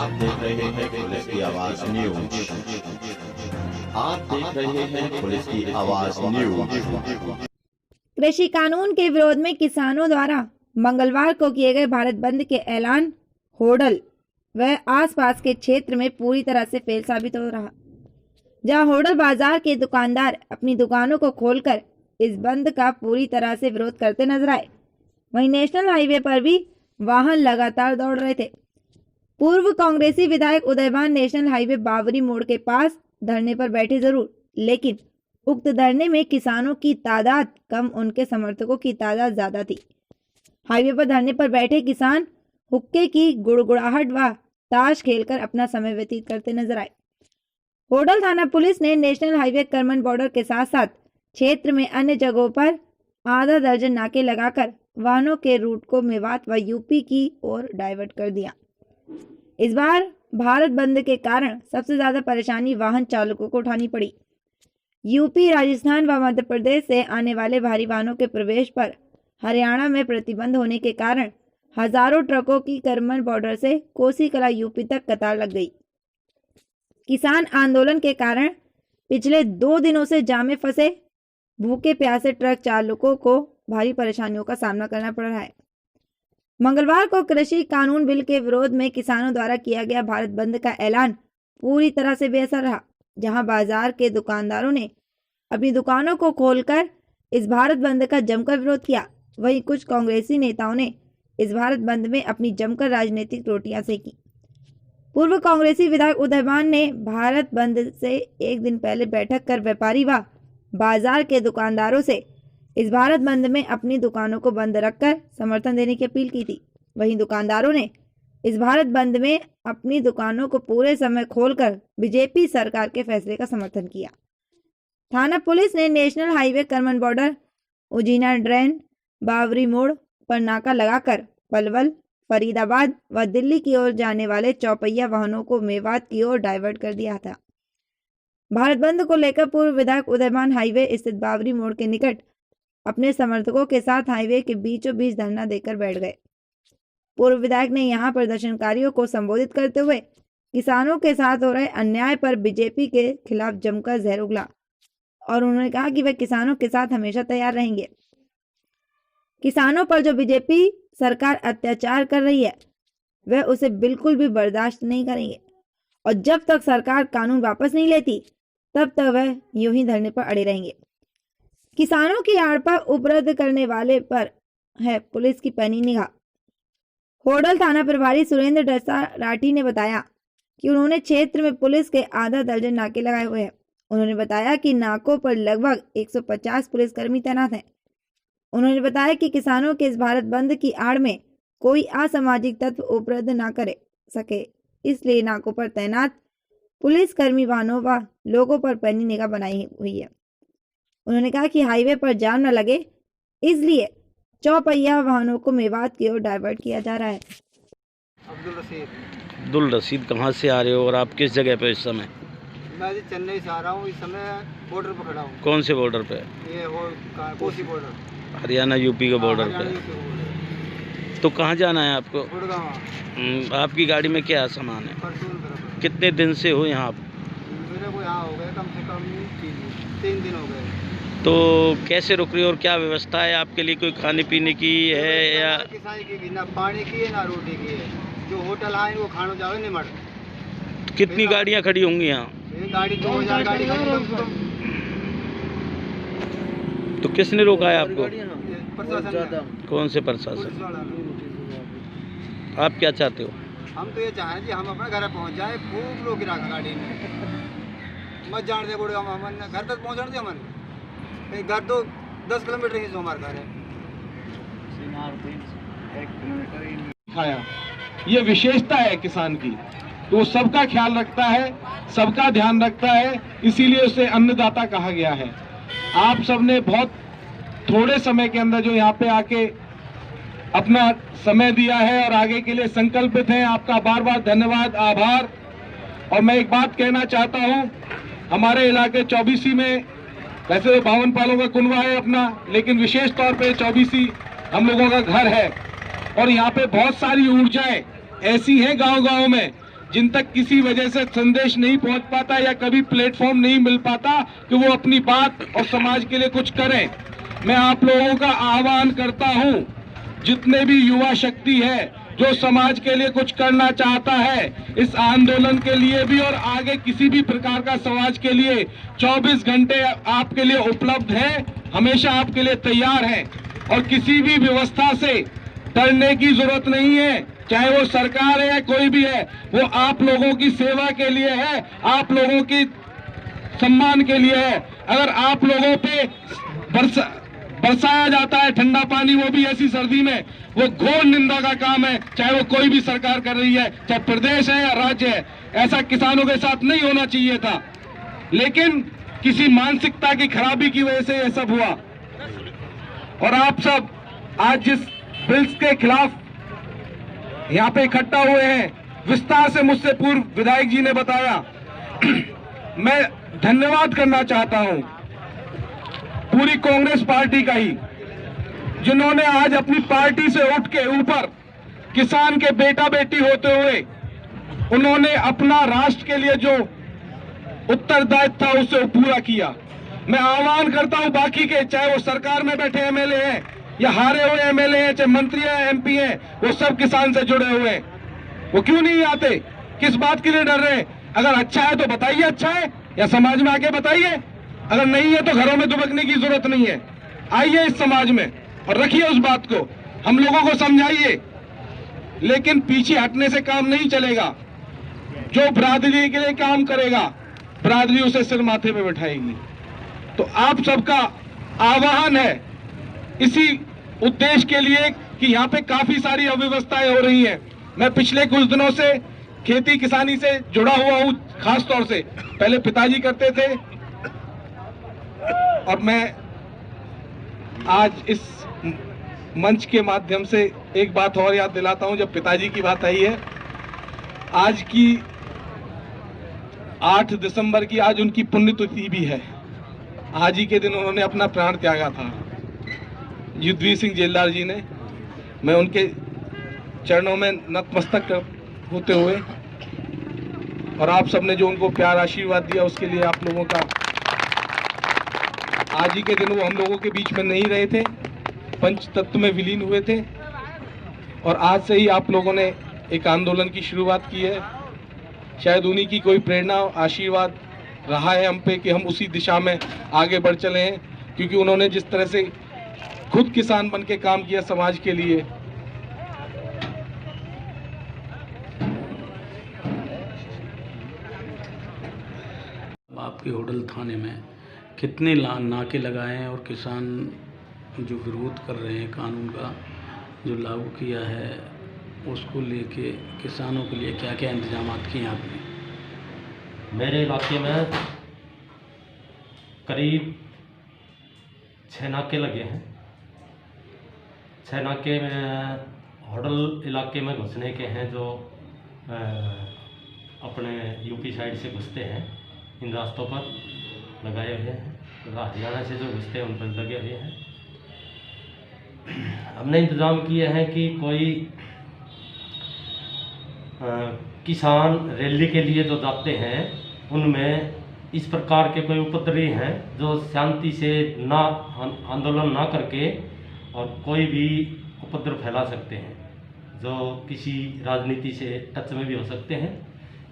आप देख रहे हैं पुलिस की आवाज न्यूज। आप देख रहे हैं पुलिस की आवाज न्यूज। कृषि कानून के विरोध में किसानों द्वारा मंगलवार को किए गए भारत बंद के ऐलान होडल व आसपास के क्षेत्र में पूरी तरह से फेल साबित हो रहा। जहां होडल बाजार के दुकानदार अपनी दुकानों को खोलकर इस बंद का पूरी तरह से विरोध करते नजर आए, वहीं नेशनल हाईवे पर भी वाहन लगातार दौड़ रहे थे। पूर्व कांग्रेसी विधायक उदयभान नेशनल हाईवे बावरी मोड़ के पास धरने पर बैठे जरूर, लेकिन उक्त धरने में किसानों की तादाद कम, उनके समर्थकों की तादाद ज्यादा थी। हाईवे पर धरने पर बैठे किसान हुक्के की गुड़गुड़ाहट व ताश खेलकर अपना समय व्यतीत करते नजर आए। होडल थाना पुलिस ने नेशनल हाईवे करमन बॉर्डर के साथ साथ क्षेत्र में अन्य जगहों पर आधा दर्जन नाके लगाकर वाहनों के रूट को मेवात व यूपी की ओर डाइवर्ट कर दिया। इस बार भारत बंद के कारण सबसे ज्यादा परेशानी वाहन चालकों को उठानी पड़ी। यूपी, राजस्थान व मध्य प्रदेश से आने वाले भारी वाहनों के प्रवेश पर हरियाणा में प्रतिबंध होने के कारण हजारों ट्रकों की करमन बॉर्डर से कोसी कला यूपी तक कतार लग गई। किसान आंदोलन के कारण पिछले 2 दिनों से जाम में फंसे भूखे प्यासे ट्रक चालकों को भारी परेशानियों का सामना करना पड़ रहा है। मंगलवार को कृषि कानून बिल के विरोध में किसानों द्वारा किया गया भारत बंद का ऐलान पूरी तरह से बेअसर रहा। जहां बाजार के दुकानदारों ने अपनी दुकानों को खोलकर इस भारत बंद का जमकर विरोध किया, वहीं कुछ कांग्रेसी नेताओं ने इस भारत बंद में अपनी जमकर राजनीतिक रोटियां सेकी। पूर्व कांग्रेसी विधायक उदयभान ने भारत बंद से एक दिन पहले बैठक कर व्यापारी व बाजार के दुकानदारों से इस भारत बंद में अपनी दुकानों को बंद रखकर समर्थन देने की अपील की थी। वहीं दुकानदारों ने इस भारत बंद में अपनी दुकानों को पूरे समय खोलकर बीजेपी सरकार के फैसले का समर्थन किया। थाना पुलिस ने national highway Karman border, उजीना drain, बावरी मोड़ पर नाका लगाकर पलवल, फरीदाबाद व दिल्ली की ओर जाने वाले चौपहिया वाहनों को मेवात की ओर डाइवर्ट कर दिया था। भारत बंद को लेकर पूर्व विधायक उदयभान हाईवे स्थित बावरी मोड़ के निकट अपने समर्थकों के साथ हाईवे के बीचों बीच धरना देकर बैठ गए। पूर्व विधायक ने यहां प्रदर्शनकारियों को संबोधित करते हुए किसानों के साथ हो रहे अन्याय पर बीजेपी के खिलाफ जमकर जहर उगला और उन्होंने कहा कि वे किसानों के साथ हमेशा तैयार रहेंगे। किसानों पर जो बीजेपी सरकार अत्याचार कर रही है वह उसे बिल्कुल भी बर्दाश्त नहीं करेंगे और जब तक सरकार कानून वापस नहीं लेती तब तक वह यूं ही धरने पर अड़े रहेंगे। किसानों की आड़ पर उपरद्द करने वाले पर है पुलिस की पैनी निगाह। होडल थाना प्रभारी सुरेंद्र डसा राठी ने बताया कि उन्होंने क्षेत्र में पुलिस के आधा दर्जन नाके लगाए हुए हैं। उन्होंने बताया कि नाकों पर लगभग 150 पुलिसकर्मी तैनात हैं। उन्होंने बताया कि किसानों के इस भारत बंद की आड़ में कोई असामाजिक तत्व उपरद्द न कर सके, इसलिए नाकों पर तैनात पुलिसकर्मी वाहनों व लोगों पर पैनी निगाह बनाई हुई है। उन्होंने कहा कि हाईवे पर जाम न लगे, इसलिए चौपहिया वाहनों को मेवात की ओर डाइवर्ट किया जा रहा है। अब्दुल रशीद कहाँ से आ रहे हो और आप किस जगह पे इस समय? मैं चेन्नई से आ रहा हूँ, इस समय बॉर्डर पर खड़ा हूँ। कौन से बॉर्डर पे? ये वो कोसी बॉर्डर, हरियाणा यूपी के बॉर्डर पे। तो कहाँ जाना है आपको? गुड़गांव। आपकी गाड़ी में क्या सामान है? परचून तरफ। कितने दिन से हो यहाँ? मेरे को यहाँ हो गए कम से कम 3 दिन हो गए। तो कैसे रुक रही हो और क्या व्यवस्था है आपके लिए? कोई खाने पीने की है या किसाई की ना पानी की है ना रोटी की है। जो होटल आए वो खाना जावे नहीं मर। कितनी गाड़ियाँ खड़ी होंगी यहाँ? गाड़ी 2000 गाड़ी खड़ी। तो किसने रोका है आपको? प्रशासन। कौन से प्रशासन? आप क्या चाहते हो? हम तो ये चाहें कि हम अपने घर पहुँच जाए। खूब लोग गिरा गाड़ी में मत जान दे बोले, हम घर तक पहुँचा दे। हमारे घर तो 10 किलोमीटर ही जो हमारा घर है। ये विशेषता है किसान की, तो वो सबका ख्याल रखता है, सबका ध्यान रखता है, इसीलिए उसे अन्नदाता कहा गया है। आप सबने बहुत थोड़े समय के अंदर जो यहाँ पे आके अपना समय दिया है और आगे के लिए संकल्पित हैं, आपका बार बार धन्यवाद, आभार। और मैं एक बात कहना चाहता हूँ, हमारे इलाके 24 में वैसे तो 52 पालों का कुनबा है अपना, लेकिन विशेष तौर पे 24 हम लोगों का घर है और यहाँ पे बहुत सारी ऊर्जाएं ऐसी हैं गांव-गांव में जिन तक किसी वजह से संदेश नहीं पहुंच पाता या कभी प्लेटफॉर्म नहीं मिल पाता कि वो अपनी बात और समाज के लिए कुछ करें। मैं आप लोगों का आह्वान करता हूं, जितने भी युवा शक्ति है जो समाज के लिए कुछ करना चाहता है, इस आंदोलन के लिए भी और आगे किसी भी प्रकार का समाज के लिए 24 घंटे आपके लिए उपलब्ध है, हमेशा आपके लिए तैयार है। और किसी भी व्यवस्था से डरने की जरूरत नहीं है, चाहे वो सरकार है या कोई भी है, वो आप लोगों की सेवा के लिए है, आप लोगों की सम्मान के लिए है। अगर आप लोगों पे बरसाया जाता है ठंडा पानी, वो भी ऐसी सर्दी में, वो घोर निंदा का काम है, चाहे वो कोई भी सरकार कर रही है, चाहे प्रदेश है या राज्य है। ऐसा किसानों के साथ नहीं होना चाहिए था, लेकिन किसी मानसिकता की खराबी की वजह से यह सब हुआ। और आप सब आज जिस बिल्स के खिलाफ यहाँ पे इकट्ठा हुए हैं, विस्तार से मुझसे पूर्व विधायक जी ने बताया। मैं धन्यवाद करना चाहता हूं पूरी कांग्रेस पार्टी का ही, जिन्होंने आज अपनी पार्टी से उठ के ऊपर किसान के बेटा बेटी होते हुए उन्होंने अपना राष्ट्र के लिए जो उत्तरदायित्व था उसे पूरा किया। मैं आह्वान करता हूं बाकी के, चाहे वो सरकार में बैठे एमएलए हैं या हारे हुए एमएलए हैं, चाहे मंत्री हैं, एमपी हैं, वो सब किसान से जुड़े हुए हैं। वो क्यों नहीं आते? किस बात के लिए डर रहे हैं? अगर अच्छा है तो बताइए अच्छा है, या समाज में आके बताइए। अगर नहीं है तो घरों में दुबकने की जरूरत नहीं है, आइए इस समाज में और रखिए उस बात को, हम लोगों को समझाइए। लेकिन पीछे हटने से काम नहीं चलेगा। जो बरादरी के लिए काम करेगा, बरादरी उसे सिर माथे पे बैठाएगी। तो आप सबका आह्वान है इसी उद्देश्य के लिए कि यहाँ पे काफी सारी अव्यवस्थाएं हो रही हैं। मैं पिछले कुछ दिनों से खेती किसानी से जुड़ा हुआ हूँ, खास तौर से पहले पिताजी करते थे, और मैं आज इस मंच के माध्यम से एक बात और याद दिलाता हूं। जब पिताजी की बात आई है, आज की 8 दिसंबर की आज उनकी पुण्यतिथि भी है। आज ही के दिन उन्होंने अपना प्राण त्यागा था, युद्धवीर सिंह जेलदार जी ने। मैं उनके चरणों में नतमस्तक होते हुए और आप सबने जो उनको प्यार आशीर्वाद दिया उसके लिए आप लोगों का, आज ही के दिन वो हम लोगों के बीच में नहीं रहे थे, पंच तत्व में विलीन हुए थे, और आज से ही आप लोगों ने एक आंदोलन की शुरुआत की है। शायद उन्हीं की कोई प्रेरणा आशीर्वाद रहा है हम पे कि हम उसी दिशा में आगे बढ़ चले हैं, क्योंकि उन्होंने जिस तरह से खुद किसान बन के काम किया समाज के लिए। आपके होडल थाने में कितने नाके लगाए हैं और किसान जो विरोध कर रहे हैं कानून का जो लागू किया है उसको लेके किसानों के लिए क्या क्या इंतजाम किए आपने? मेरे इलाके में करीब 6 नाके लगे हैं। 6 नाके में होडल इलाके में घुसने के हैं जो अपने यूपी साइड से घुसते हैं, इन रास्तों पर लगाए हुए हैं। हरियाणा से जो घुसते हैं उन पर लगे हुए हैं। हमने इंतज़ाम किए हैं कि कोई किसान रैली के लिए जो जाते हैं उनमें इस प्रकार के कोई उपद्रवी हैं जो शांति से ना आंदोलन ना करके और कोई भी उपद्रव फैला सकते हैं, जो किसी राजनीति से टच में भी हो सकते हैं।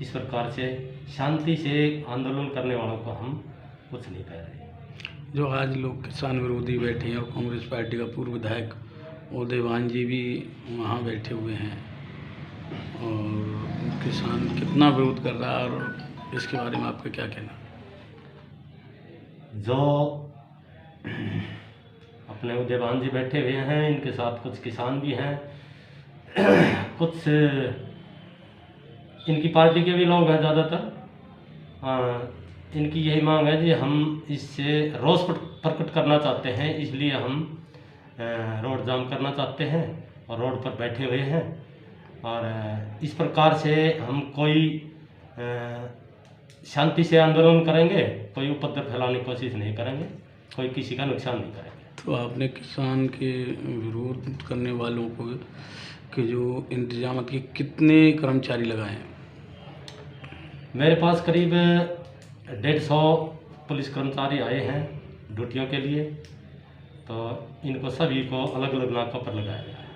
इस प्रकार से शांति से आंदोलन करने वालों को हम कुछ नहीं कह रहे। जो आज लोग किसान विरोधी बैठे हैं और कांग्रेस पार्टी का पूर्व विधायक देवान जी भी वहाँ बैठे हुए हैं, और किसान कितना विरोध कर रहा है और इसके बारे में आपका क्या कहना? जो अपने देवान जी बैठे हुए हैं, इनके साथ कुछ किसान भी हैं, कुछ इनकी पार्टी के भी लोग हैं ज़्यादातर। इनकी यही मांग है कि हम इससे रोष प्रकट करना चाहते हैं, इसलिए हम रोड जाम करना चाहते हैं और रोड पर बैठे हुए हैं। और इस प्रकार से हम कोई शांति से आंदोलन करेंगे, कोई उपद्रव फैलाने की कोशिश नहीं करेंगे, कोई किसी का नुकसान नहीं करेंगे। तो आपने किसान के विरोध करने वालों को के जो इंतजाम के कितने कर्मचारी लगाए हैं? मेरे पास करीब 150 पुलिस कर्मचारी आए हैं ड्यूटियों के लिए, तो इनको सभी को अलग अलग नाकों पर लगाया गया है।